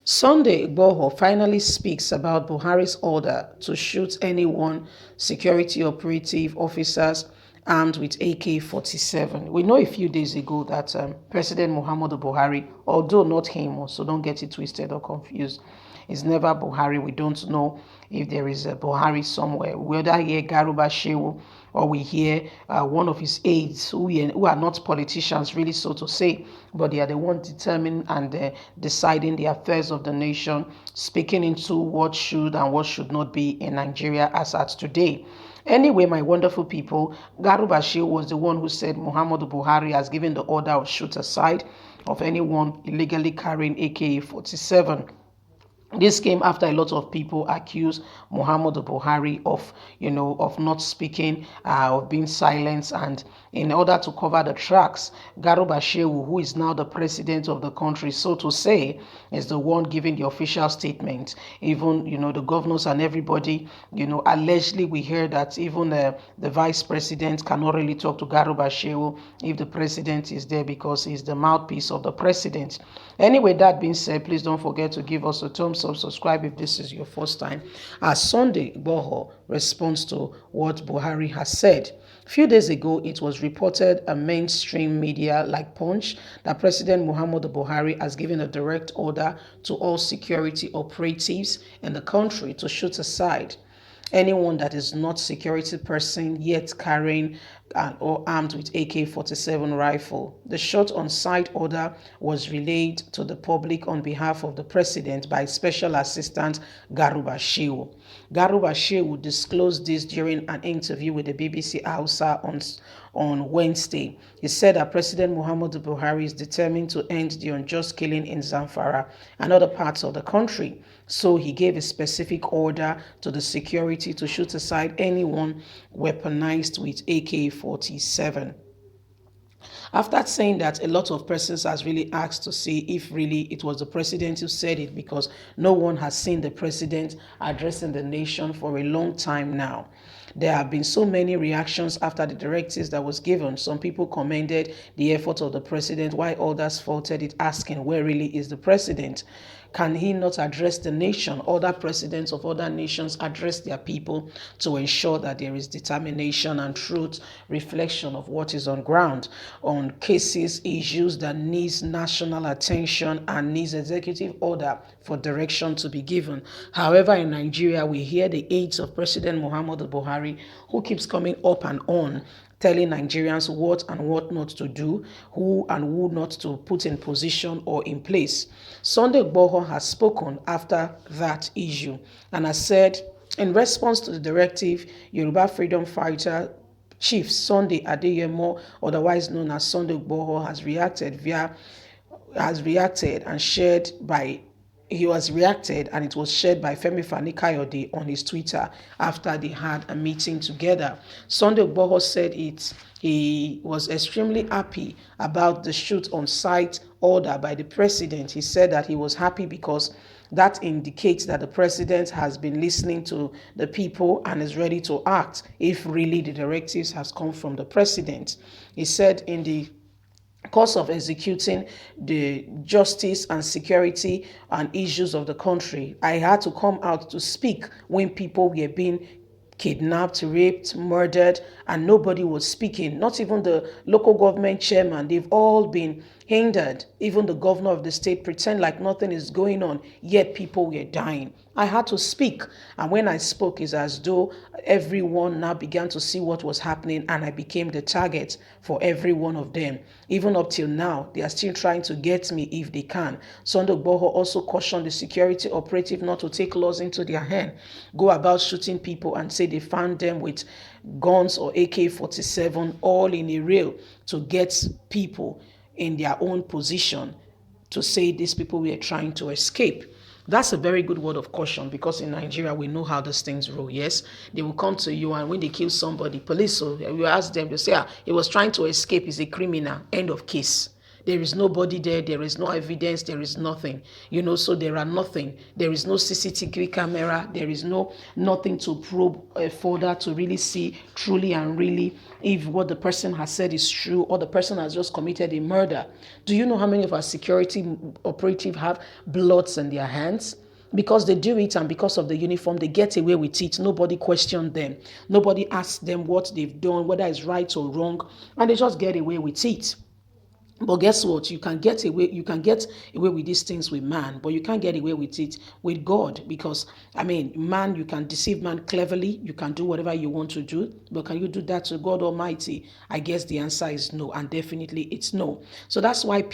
Sunday Igboho finally speaks about Buhari's order to shoot anyone security operative officers armed with AK-47. We know a few days ago that President Muhammadu Buhari, although not him, so don't get it twisted or confused, is never Buhari. We don't know if there is a Buhari somewhere. Whether hear Garuba Shehu or we hear one of his aides who are not politicians, really, so to say, but they are the ones determining and deciding the affairs of the nation, speaking into what should and what should not be in Nigeria as at today. Anyway, my wonderful people, Garuba Shehu was the one who said Muhammadu Buhari has given the order of shoot aside of anyone illegally carrying AK-47. This came after a lot of people accused Muhammadu Buhari of not speaking, of being silent, and in order to cover the tracks, Garuba Shehu, who is now the president of the country, so to say, is the one giving the official statement. Even, the governors and everybody, allegedly we hear that even the vice president cannot really talk to Garuba Shehu if the president is there because he's the mouthpiece of the president. Anyway, that being said, please don't forget to give us a thumbs up, subscribe if this is your first time. As Sunday Igboho responds to what Buhari has said. A few days ago, it was reported on mainstream media like Punch that President Muhammadu Buhari has given a direct order to all security operatives in the country to shoot aside anyone that is not security person yet carrying or armed with AK-47 rifle. The shot on sight order was relayed to the public on behalf of the president by Special Assistant Garuba Shehu. Garuba Shehu disclosed this during an interview with the BBC Hausa on Wednesday. He said that President Muhammadu Buhari is determined to end the unjust killing in Zamfara and other parts of the country. So he gave a specific order to the security to shoot aside anyone weaponized with AK-47. After saying that, a lot of persons has really asked to see if really it was the president who said it, because no one has seen the president addressing the nation for a long time now. There have been so many reactions after the directives that was given. Some people commended the effort of the president, while others faulted it, asking where really is the president? Can he not address the nation? Other presidents of other nations address their people to ensure that there is determination and truth, reflection of what is on ground, on cases, issues that needs national attention and needs executive order for direction to be given. However, in Nigeria, we hear the aides of President Muhammadu Buhari, who keeps coming up and on, telling Nigerians what and what not to do, who and who not to put in position or in place. Sunday Igboho has spoken after that issue and has said, in response to the directive, Yoruba freedom fighter Chief Sunday Adeyemo, otherwise known as Sunday Igboho, has reacted and shared by he was reacted and it was shared by Femi Fani-Kayode on his Twitter after they had a meeting together. Sunday Igboho said he was extremely happy about the shoot on sight order by the president. He said that he was happy because that indicates that the president has been listening to the people and is ready to act if really the directives has come from the president. He said in the course of executing the justice and security and issues of the country, I had to come out to speak when people were being kidnapped, raped, murdered, and nobody was speaking. Not even the local government chairman. They've all been hindered. Even the governor of the state pretend like nothing is going on, yet people were dying. I had to speak, and when I spoke, it's as though everyone now began to see what was happening, and I became the target for every one of them. Even up till now, they are still trying to get me if they can. Sunday Igboho also cautioned the security operative not to take laws into their hand, go about shooting people and say they found them with guns or AK-47 all in a row to get people in their own position, to say these people were trying to escape. That's a very good word of caution, because in Nigeria, we know how these things roll. Yes, they will come to you, and when they kill somebody, police, so you ask them, they say, he was trying to escape, he's a criminal, end of case. There is nobody there. There is no evidence. There is nothing. So there are nothing. There is no CCTV camera. There is nothing to probe further to really see truly and really if what the person has said is true or the person has just committed a murder. Do you know how many of our security operatives have bloods in their hands? Because they do it and because of the uniform, they get away with it. Nobody questioned them. Nobody asked them what they've done, whether it's right or wrong, and they just get away with it. But guess what? You can get away with these things with man, but you can't get away with it with God. Because man, you can deceive man cleverly, you can do whatever you want to do, but can you do that to God Almighty? I guess the answer is no, and definitely it's no. So that's why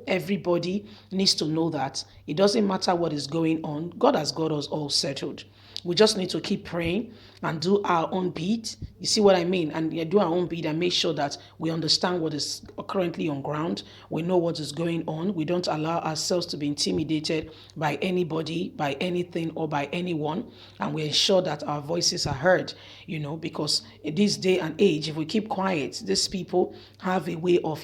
everybody needs to know that it doesn't matter what is going on, God has got us all settled. We just need to keep praying and do our own bit. You see what I mean? And do our own bit and make sure that we understand what is currently on ground. We know what is going on. We don't allow ourselves to be intimidated by anybody, by anything, or by anyone. And we ensure that our voices are heard, because in this day and age, if we keep quiet, these people have a way of,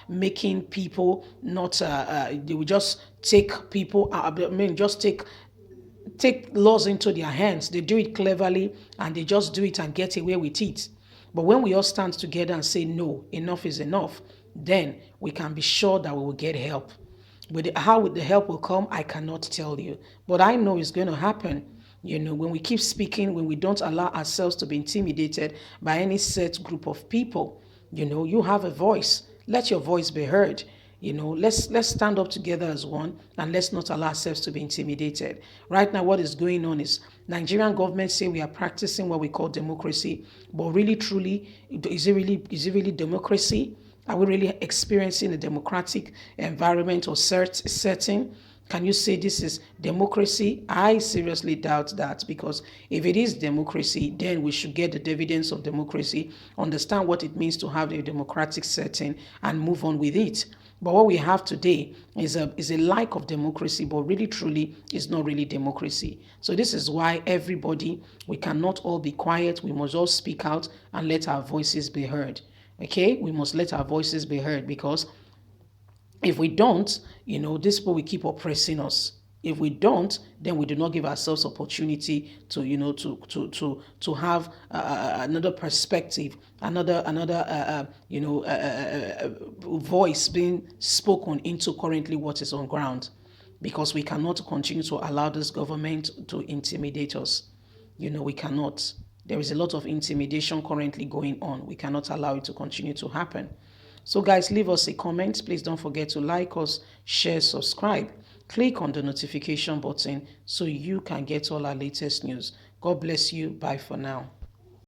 making people not, they will just take people, take laws into their hands. They do it cleverly and they just do it and get away with it. But when we all stand together and say, no, enough is enough, then we can be sure that we will get help. How the help will come, I cannot tell you. But I know it's going to happen. When we keep speaking, when we don't allow ourselves to be intimidated by any set group of people, you have a voice. Let your voice be heard. Let's stand up together as one and let's not allow ourselves to be intimidated. Right now, what is going on is Nigerian government say we are practicing what we call democracy, but really, truly, is it really democracy? Are we really experiencing a democratic environment or setting? Can you say this is democracy? I seriously doubt that, because if it is democracy, then we should get the dividends of democracy, understand what it means to have a democratic setting, and move on with it. But what we have today is a lack of democracy, but really, truly, is not really democracy. So this is why we cannot all be quiet. We must all speak out and let our voices be heard. Okay? We must let our voices be heard, because if we don't, these people will keep oppressing us. If we don't, then we do not give ourselves opportunity to have another perspective, another voice being spoken into currently what is on ground, because we cannot continue to allow this government to intimidate us. We cannot. There is a lot of intimidation currently going on. We cannot allow it to continue to happen. So guys, leave us a comment. Please don't forget to like us, share, subscribe. Click on the notification button so you can get all our latest news. God bless you. Bye for now.